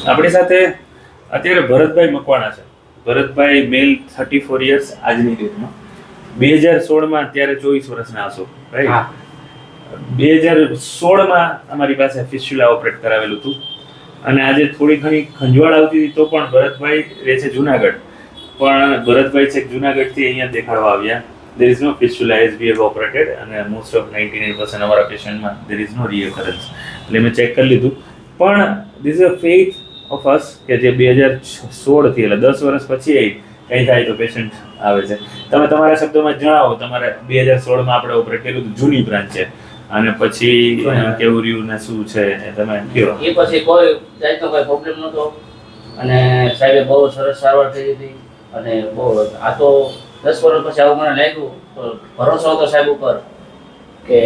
આપણી સાથે અત્યારે ભરતભાઈ મકવાણા છે. ભરતભાઈ મેલ 34 યર્સ આજની ડેટમાં 2016માં અત્યારે 24 વર્ષના હશો, રાઈટ? 2016માં અમારી પાસે ફિસ્ચ્યુલા ઓપરેટ કરાવેલું હતું અને આજે થોડી ઘણી ખંજવાળ આવતી હતી તો પણ ભરતભાઈ રહે છે જુનાગઢ, પણ ભરતભાઈ છે જુનાગઢથી અહીંયા દેખાડવા આવ્યા. there is no fistula as we have operated અને most of 99% અમારા પેશન્ટમાં there is no reoccurrence. એટલે મેં ચેક કરી લીધું, પણ this is a faith of us કે જે 2016 થી એટલે 10 વર્ષ પછી કંઈ થાય તો પેશન્ટ આવે છે. તમે તમારા શબ્દોમાં જણાવો, તમારે 2016માં આપણે ઓપરેટ કર્યું હતું, જૂની બ્રાન્ચ છે, અને પછી કેવું રહ્યું ને શું છે એ તમે કહો. એ પછી કોઈ જાતનો કોઈ પ્રોબ્લેમ નહોતો અને સાહેબે બહુ સરસ સારવાર થઈ હતી અને બહુ આ તો 10 વર્ષ પછી આવું મને લાગ્યું તો ભરોસો હતો સાહેબ ઉપર કે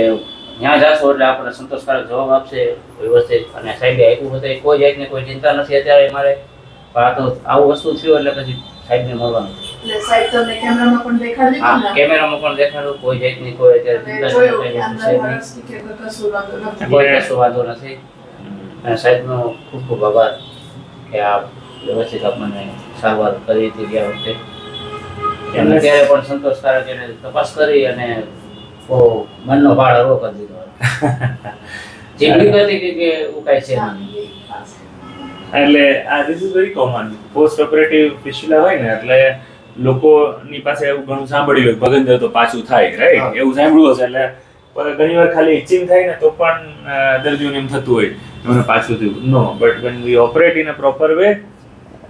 ત્યાં જાશો એટલે આપણને સંતોષકારક જવાબ આપશે વ્યવસ્થિત, અને સાહેબે આપ્યું હતું. કોઈ જાતની કોઈ ચિંતા નથી અત્યારે મારે, પણ આ તો આવું વસ્તુ થયું એટલે પછી સાહેબને મળવાનું. એટલે સાહેબ તમને કેમેરામાં પણ દેખાડી દીધું ને? હા, કેમેરામાં પણ દેખાડ્યું. કોઈ જાતની કોઈ અત્યારે ચિંતા નથી, કોઈ કશું વાંધો નથી. અને સાહેબનો ખૂબ ખૂબ આભાર કે આ વ્યવસ્થિત આપણને સારવાર કરી હતી ગયા વખતે. એમને ત્યારે પણ સંતોષકારક એને તપાસ કરી અને બહુ મનનો ભાર હળવો કરી દીધો. ચીકણી હતી કે એવું કાંઈ છે નહીં. એટલે આ this is very common. Post operative fistula હોય ને એટલે લોકોની પાસે એવું ઘણું સાંભળ્યું હોય, ભગંદર તો પાછું થાય, રાઈટ? એવું સાંભળ્યું હશે. એટલે ઘણી વાર ખાલી ઇચિંગ થાય ને તો પણ દર્દીઓને એમ થતું હોય એમને પાછું થયું. No, but when we operate in a proper way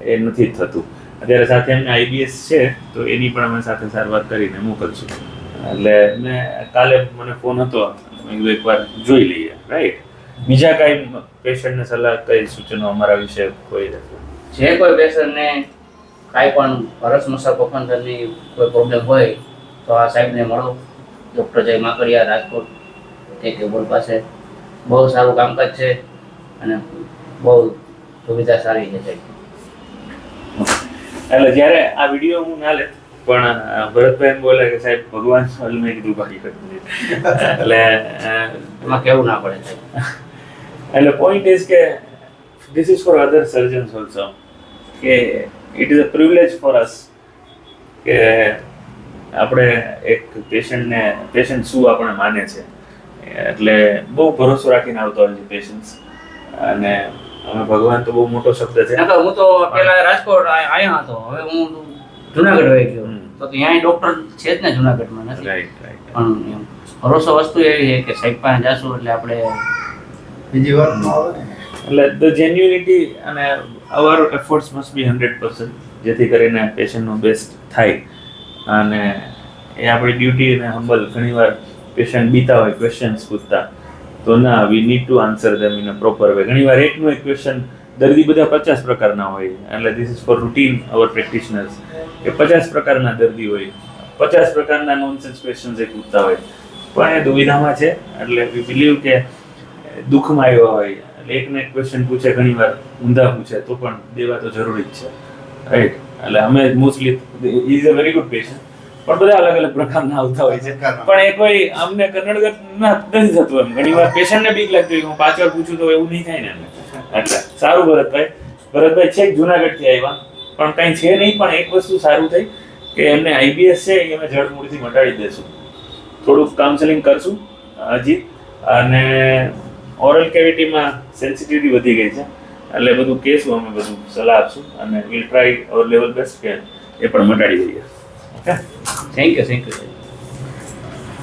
એ નથી જ થતું. અત્યારે સાથે એમને IBS છે તો એની પણ અમે સાથે સારવાર કરીને મોકલશું. એટલે મેં કાલે મને ફોન હતો, મેં કીધું એકવાર જોઈ લઈએ, રાઈટ? બીજા કાંઈ પેશન્ટને સલાહ, કઈ સૂચનો અમારા વિશે કોઈ જે કોઈ પેશન્ટને કાંઈ પણ હરસ મસા પફંદરની કોઈ પ્રોબ્લેમ હોય તો આ સાહેબને મળો. ડૉક્ટર જય માકડિયા, રાજકોટ તે કેબલ પાસે. બહુ સારું કામકાજ છે અને બહુ સુવિધા સારી છે સાહેબ. એટલે જ્યારે આ વિડીયો હું ના લે પણ ભરતભાઈ એમ બોલે કે સાહેબ ભગવાન મેં કીધું બાકી કરી એટલે એમાં કેવું ના પડે સાહેબ. એટલે પોઈન્ટ ઇઝ કે this is for other surgeons also, કે it is a privilege for us કે આપણે એક પેશન્ટ શું આપણે માને છે, એટલે બહુ ભરોસો રાખીને આવતા હોય છે પેશન્ટ્સ. અને અમે ભગવાન તો બહુ મોટો શબ્દ છે. હું તો પેલા રાજકોટ આયા હતો, હવે હું જુનાગઢ વહી ગયો તો ત્યાં ડોક્ટર છે જ ને જુનાગઢમાં નથી. Right, right. પણ ભરોસો વસ્તુ એવી છે કે સાહેબ પાસે જાશું એટલે આપણે બીજી વાત ન આવે. એટલે ધ જેન્યુનિટી અને અવર એફર્ટ્સ મસ્ટ બી 100%, જેથી કરીને પેશન્ટનું બેસ્ટ થાય. અને એ આપણી ડ્યુટી અને હમ્બલ. ઘણીવાર પેશન્ટ બીતા હોય ક્વેશ્ચન્સ પૂછતા, તો ના, we need to answer them in a proper way. ઘણીવાર એકનું એક ક્વેશ્ચન, દર્દી બધા 50 પ્રકારના હોય, એટલે this is for routine our practitioners કે 50 પ્રકારના દર્દી હોય, 50 પ્રકારના નોનસેન્સ ક્વેશ્ચન્સ એ પૂછતા હોય, પણ એ દુવિધામાં છે. એટલે વી બિલીવ કે દુઃખમાં આવ્યા હોય એટલે એકને એક ક્વેશ્ચન પૂછે, ઘણીવાર ઊંધા પૂછે તો પણ દેવા તો જરૂરી જ છે, રાઈટ? એટલે અમે mostly is a very good patient, પણ બધા અલગ અલગ પ્રકારના આવતા હોય છે. પણ એ કોઈ અમને કન્નડગત નથી થતું. એમ ઘણીવાર પેશન્ટને બીક લાગતી હોય, હું 5 વાર પૂછું તો એવું નહીં થાય ને. એટલે સારું ભરતભાઈ છેક જુનાગઢથી આવ્યા, પણ કંઈ છે નહીં. પણ એક વસ્તુ સારું થઈ કે એમને IBS છે એ અમે જડમૂળથી મટાડી દઈશું. થોડુંક કાઉન્સેલિંગ કરશું હજી, અને ઓરલ કેવિટીમાં સેન્સિટિવિટી વધી ગઈ છે એટલે બધું કહેશું, અમે બધું સલાહ આપશું અને will try hour level best કે એ પણ મટાડી દઈએ. Okay, thank you.